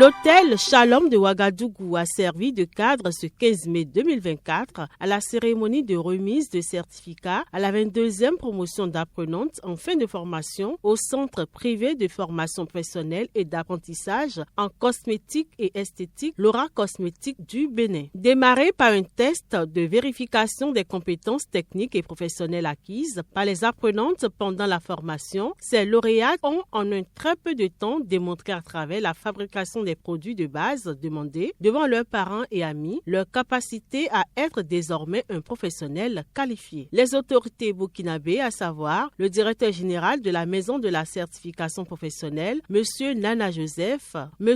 L'hôtel Shalom de Ouagadougou a servi de cadre ce 15 mai 2024 à la cérémonie de remise de certificats à la 22e promotion d'apprenantes en fin de formation au centre privé de formation professionnelle et d'apprentissage en cosmétique et esthétique Laura Cosmétique du Bénin. Démarré par un test de vérification des compétences techniques et professionnelles acquises par les apprenantes pendant la formation, ces lauréates ont en un très peu de temps démontré à travers la fabrication des produits de base demandés devant leurs parents et amis leur capacité à être désormais un professionnel qualifié. Les autorités burkinabées, à savoir le directeur général de la Maison de la certification professionnelle, M. Nana Joseph, M.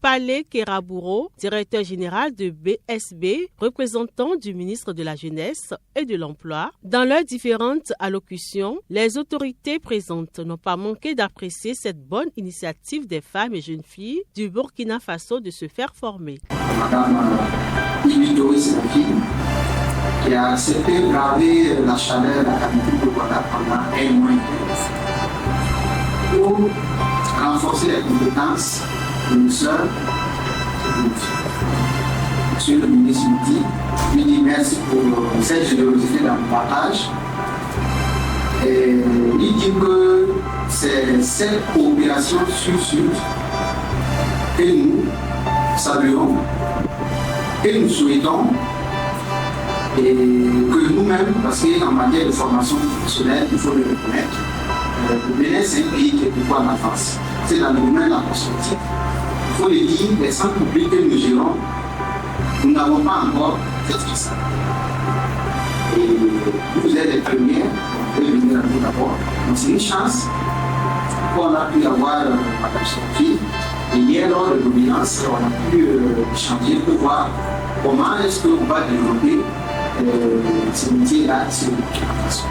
Palé Kerabouro, directeur général de BSB, représentant du ministre de la Jeunesse et de l'Emploi. Dans leurs différentes allocutions, les autorités présentes n'ont pas manqué d'apprécier cette bonne initiative des femmes et jeunes filles du Burkina Faso de se faire former. Madame Ibitoye Sérafine, qui a accepté de braver la chaleur de la capitale de Ouagadougou pendant un mois pour renforcer les compétences de nos sœurs. Monsieur le ministre lui dit merci pour cette générosité dans le partage. Et il dit que c'est cette coopération sur que nous saluons, que nous souhaitons, et que nous-mêmes, parce qu'en matière de formation professionnelle, il faut le reconnaître, le Bénin, c'est un pays qui est beaucoup en avance. C'est dans le domaine de la cosmétique. Il faut le dire, les centres publics que nous gérons, nous n'avons pas encore cette liste. Et vous êtes les premiers, vous pouvez venir à nous d'abord. Donc c'est une chance qu'on a pu avoir Madame Sophie. Et hier, lors de l'audience, on a pu échanger pour voir comment est-ce qu'on va développer ce métier-là sur le Burkina Faso.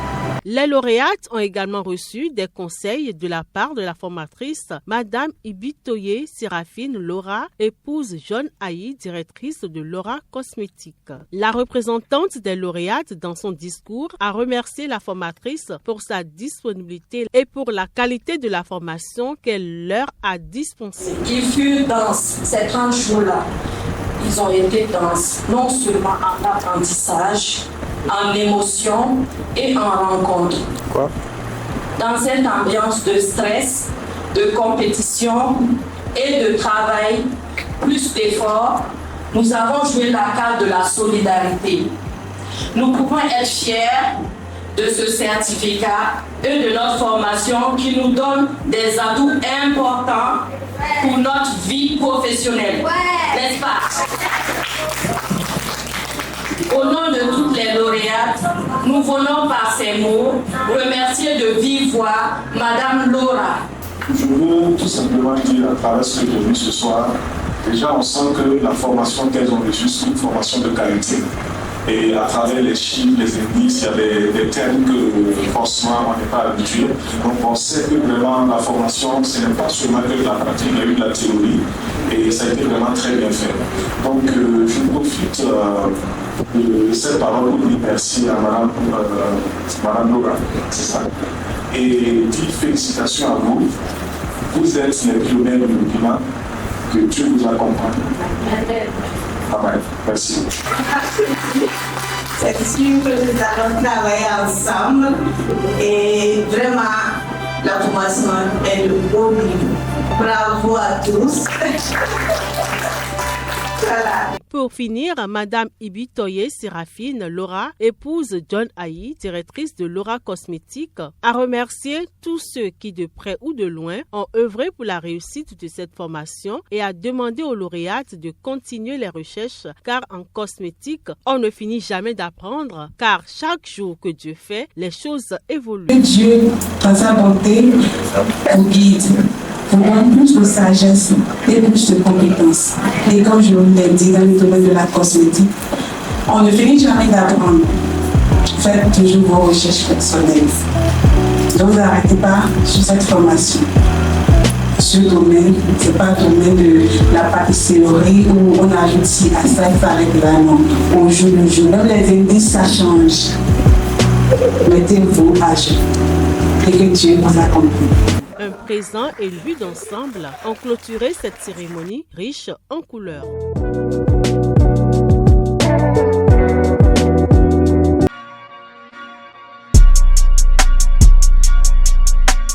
Les lauréates ont également reçu des conseils de la part de la formatrice Madame Ibitoye Sérafine Laura, épouse John Aïe, directrice de Laura Cosmétique. La représentante des lauréates dans son discours a remercié la formatrice pour sa disponibilité et pour la qualité de la formation qu'elle leur a dispensée. Ils furent dans ces 30 jours-là. Ils ont été non seulement en apprentissage, en émotion et en rencontre. Quoi? Dans cette ambiance de stress, de compétition et de travail, plus d'efforts, nous avons joué la carte de la solidarité. Nous pouvons être fiers de ce certificat et de notre formation qui nous donne des atouts importants pour notre vie professionnelle. N'est-ce pas? Au nom de toutes les lauréates, nous venons par ces mots remercier de vive voix Madame Laura. Je veux tout simplement dire à travers ce que j'ai vu ce soir, déjà on sent que la formation qu'elles ont reçue, c'est une formation de qualité. Et à travers les chiffres, les indices, il y a des termes que forcément on n'est pas habitué. Donc on sait que vraiment la formation, ce n'est pas seulement que de la pratique, il y a eu de la théorie et ça a été vraiment très bien fait. Donc je profite de cette parole pour dire merci à Madame Laura, c'est ça. Et dire félicitations à vous. Vous êtes les pionniers du Burkina, que Dieu vous accompagne. Merci. C'est sûr que nous allons travailler ensemble et vraiment la formation est de haut niveau. Bravo à tous. Voilà. Pour finir, Madame Ibitoye Sérafine Laura, épouse John Aïe, directrice de Laura Cosmétique, a remercié tous ceux qui, de près ou de loin, ont œuvré pour la réussite de cette formation et a demandé aux lauréates de continuer les recherches, car en cosmétique, on ne finit jamais d'apprendre, car chaque jour que Dieu fait, les choses évoluent. Dieu, dans sa bonté, vous guide. Vous donne plus de sagesse et plus de compétences. Et comme je vous l'ai dit dans le domaine de la cosmétique, on ne finit jamais d'apprendre. Faites toujours vos recherches personnelles. Ne vous arrêtez pas sur cette formation. Ce domaine, ce n'est pas le domaine de la pâtisserie où on ajoute ci à ça, il s'arrête là, non. On joue le jeu. Même les indices, ça change. Mettez-vous à jour et que Dieu vous accompagne. Un présent et une vue d'ensemble ont clôturé cette cérémonie riche en couleurs.